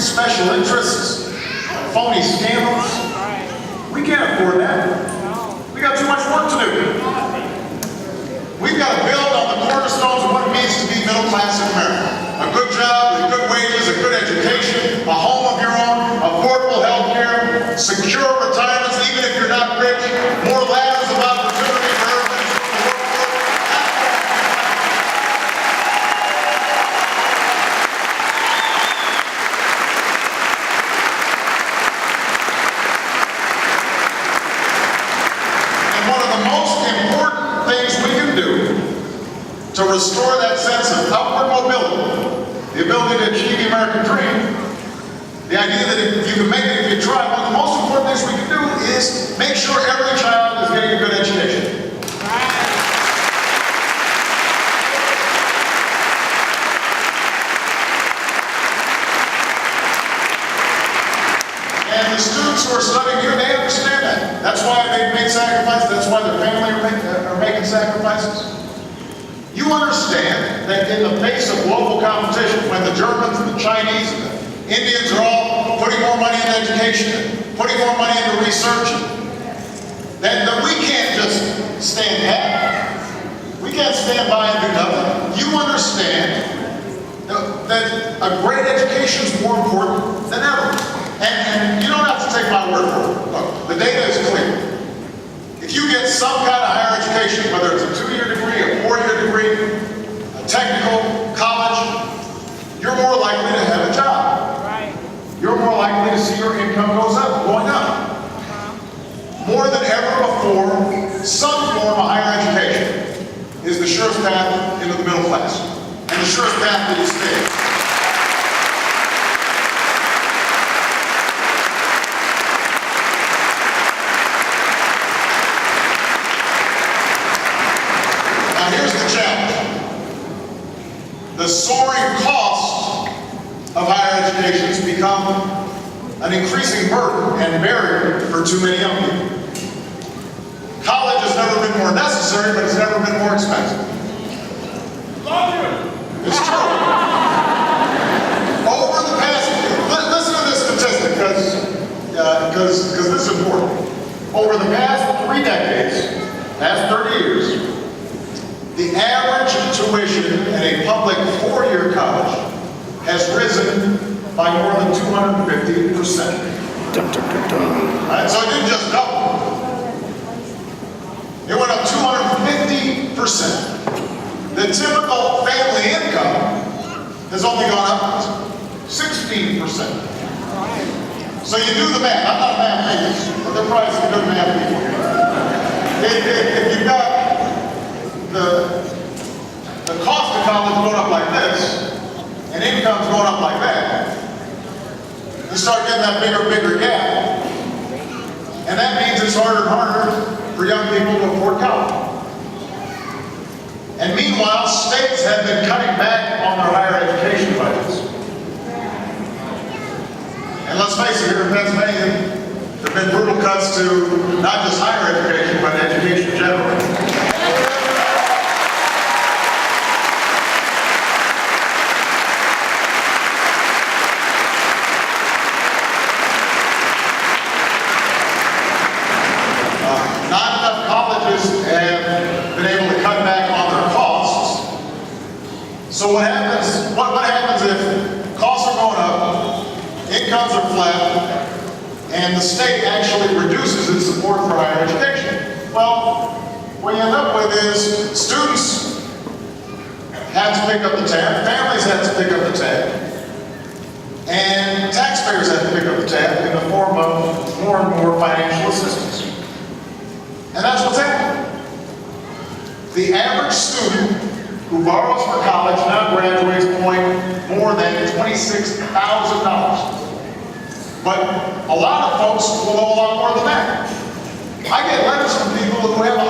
special interests, phony scandals. We can't afford that. We got too much work to do. We've got to build on the cornerstones of what it means to be middle class in America. A good job with good wages, a good education, a home of your own, affordable health care, secure retirements even if you're not rich, more ladders of opportunity for everybody to work for. And one of the most important things we can do to restore that sense of upward mobility, the ability to achieve the American dream, the idea that if you can make it if you try, one of the most important things we can do is make sure every child is getting a good education. And the students who are studying here, they understand that. That's why they've made sacrifices. That's why their family are making sacrifices. You understand that in the face of global competition, when the Germans and the Chinese and the Indians are all putting more money into education, putting more money into research, that we can't just stand back. We can't stand by and do nothing. You understand that a great education is more important than ever. And you don't have to take my word for it. Look, the data is clear. If you get some kind of higher education, whether it's a 2-year degree, a 4-year degree, a technical college, you're more likely to have a job. Right. You're more likely to see your income going up. More than ever before, some form of higher education is the surest path into the middle class, and the surest path that is fair. Here's the challenge. The soaring cost of higher education has become an increasing burden and barrier for too many young people. College has never been more necessary, but it's never been more expensive. It's true. Over the past, listen to this statistic, because this is important. Over the past 3 decades, past 30 years, the average tuition in a public 4-year college has risen by more than 250%. Right? So it didn't just double. It went up 250%. The typical family income has only gone up 16%. So you do the math. I'm not a math major, but there are probably some good math people here. If you've got the cost of college going up like this, and income's going up like that, you start getting that bigger gap. And that means it's harder and harder for young people to afford college. And meanwhile, states have been cutting back on their higher education budgets. And let's face it, here in Pennsylvania, there have been brutal cuts to not just higher education, but education generally. Not enough colleges have been able to cut back on their costs. So what happens? What happens if costs are going up, incomes are flat, and the state actually reduces its support for higher education? Well, what you end up with is students have to pick up the tab, families have to pick up the tab, and taxpayers have to pick up the tab in the form of more and more financial assistance. And that's what's happening. The average student who borrows for college now graduates more than $26,000. But a lot of folks will owe a lot more than that. I get letters from people who have $100,000